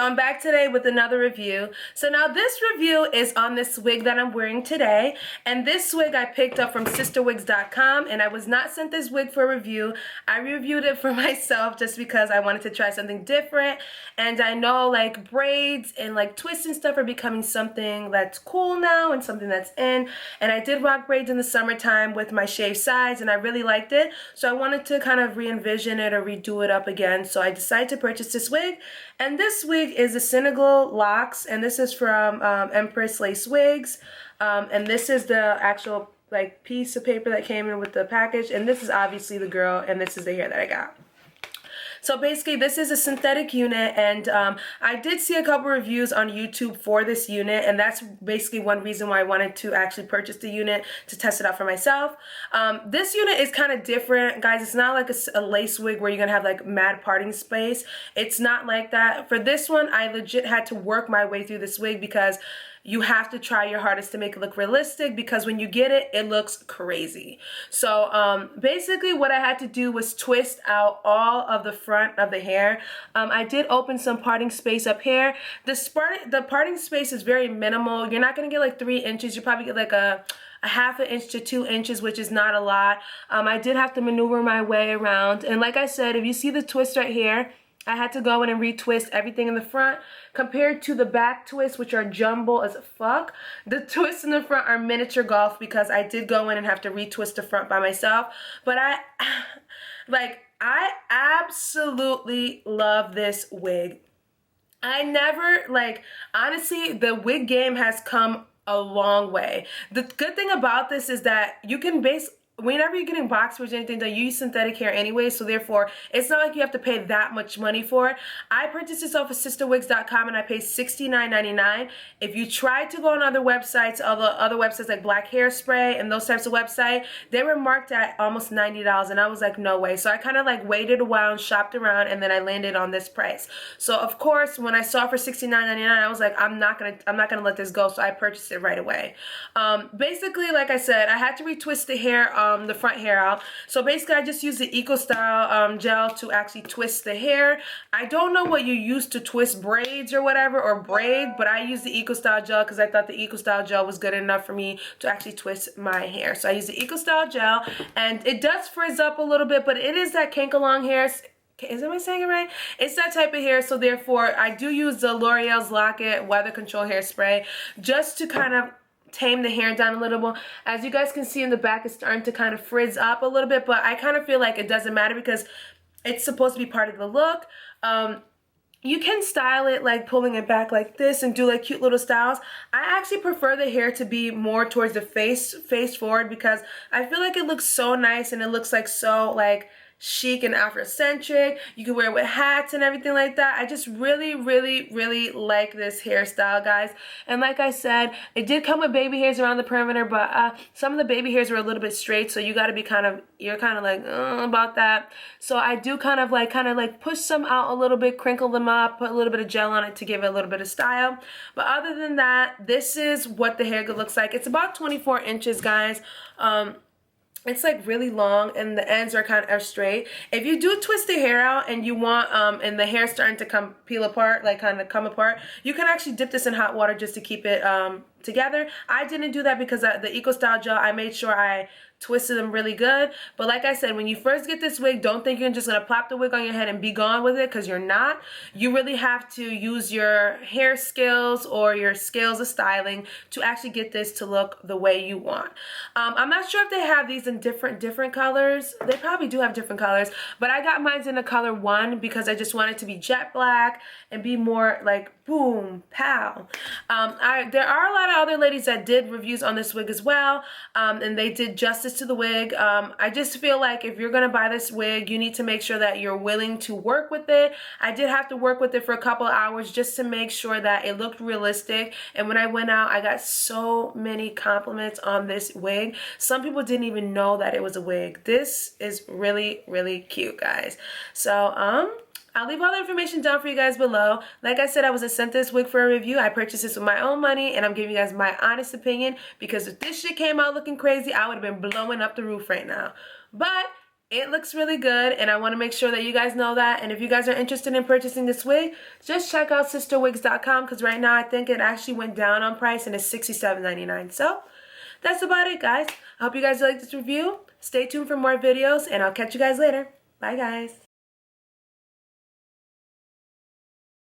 I'm back today with another review. So now this review is on this wig that I'm wearing today, and this wig I picked up from sisterwigs.com, and I was not sent this wig for review. I reviewed it for myself just because I wanted to try something different, and I know like braids and like twists and stuff are becoming something that's cool now and something that's in, and I did rock braids in the summertime with my shaved sides, and I really liked it, so I wanted to kind of re-envision it or redo it up again, so I decided to purchase this wig. And this wig is the Senegal Locks, and this is from Empress Lace Wigs, and this is the actual like piece of paper that came in with the package, and this is obviously the girl, and this is the hair that I got. So basically this is a synthetic unit, and I did see a couple reviews on YouTube for this unit, and that's basically one reason why I wanted to actually purchase the unit, to test it out for myself. This unit is kind of different, guys. It's not like a lace wig where you're gonna have like mad parting space. It's not like that. For this one, I legit had to work my way through this wig because you have to try your hardest to make it look realistic, because when you get it, it looks crazy. So basically what I had to do was twist out all of the front of the hair. I did open some parting space up here. The parting space is very minimal. You're not going to get like 3 inches. You probably get like a half an inch to 2 inches, which is not a lot. I did have to maneuver my way around. And like I said, if you see the twist right here, I had to go in and retwist everything in the front compared to the back twists, which are jumbo as fuck. The twists in the front are miniature golf because I did go in and have to retwist the front by myself. But I absolutely love this wig. Honestly, the wig game has come a long way. The good thing about this is that you can whenever you're getting box braids or anything done, you use synthetic hair anyway, so therefore it's not like you have to pay that much money for it. I purchased this off of sisterwigs.com and I paid $69.99. If you tried to go on other websites like Black Hairspray and those types of websites, they were marked at almost $90, and I was like, no way. So I kind of like waited a while and shopped around, and then I landed on this price. So of course, when I saw it for $69.99, I was like, I'm not gonna let this go. So I purchased it right away. Basically, like I said, I had to retwist the hair, the front hair out. So basically I just used the Eco Style gel to actually twist the hair. I don't know what you use to twist braids or whatever, or braid, but I used the Eco Style gel because I thought the Eco Style gel was good enough for me to actually twist my hair. So I used the Eco Style gel, and it does frizz up a little bit, but it is that Kankalong hair. Am I saying it right? It's that type of hair, so therefore I do use the L'Oreal's Lock-It Weather Control Hairspray just to kind of tame the hair down a little bit. As you guys can see in the back, it's starting to kind of frizz up a little bit, but I kind of feel like it doesn't matter because it's supposed to be part of the look. You can style it like pulling it back like this and do like cute little styles. I actually prefer the hair to be more towards the face forward, because I feel like it looks so nice and it looks like so like chic and Afrocentric. You can wear it with hats and everything like that. I just really like this hairstyle, guys. And like I said, it did come with baby hairs around the perimeter, but some of the baby hairs were a little bit straight, so you got to be you're kind of like about that. So I do kind of like push some out a little bit, crinkle them up, put a little bit of gel on it to give it a little bit of style. But other than that, this is what the hair looks like. It's about 24 inches, guys. It's like really long, and the ends are kind of straight. If you do twist the hair out and you want, and the hair's starting to peel apart, like kind of come apart, you can actually dip this in hot water just to keep it together. I didn't do that because the Eco Style gel, I made sure I twisted them really good. But like I said, when you first get this wig, don't think you're just gonna plop the wig on your head and be gone with it, because you're not. You really have to use your hair skills or your skills of styling to actually get this to look the way you want. I'm not sure if they have these in different colors. They probably do have different colors, but I got mine in the color 1 because I just wanted to be jet black and be more like boom, pow. There are a lot of other ladies that did reviews on this wig as well, and they did justice to the wig. I just feel like if you're gonna buy this wig, you need to make sure that you're willing to work with it. I did have to work with it for a couple of hours just to make sure that it looked realistic, and when I went out, I got so many compliments on this wig. Some people didn't even know that it was a wig. This is really cute, guys. So I'll leave all the information down for you guys below. Like I said, I was sent this wig for a review. I purchased this with my own money, and I'm giving you guys my honest opinion, because if this shit came out looking crazy, I would have been blowing up the roof right now. But It looks really good, and I want to make sure that you guys know that. And if you guys are interested in purchasing this wig, just check out sisterwigs.com, because right now I think it actually went down on price and it's $67.99. So that's about it, guys. I hope you guys liked this review. Stay tuned for more videos, and I'll catch you guys later. Bye, guys.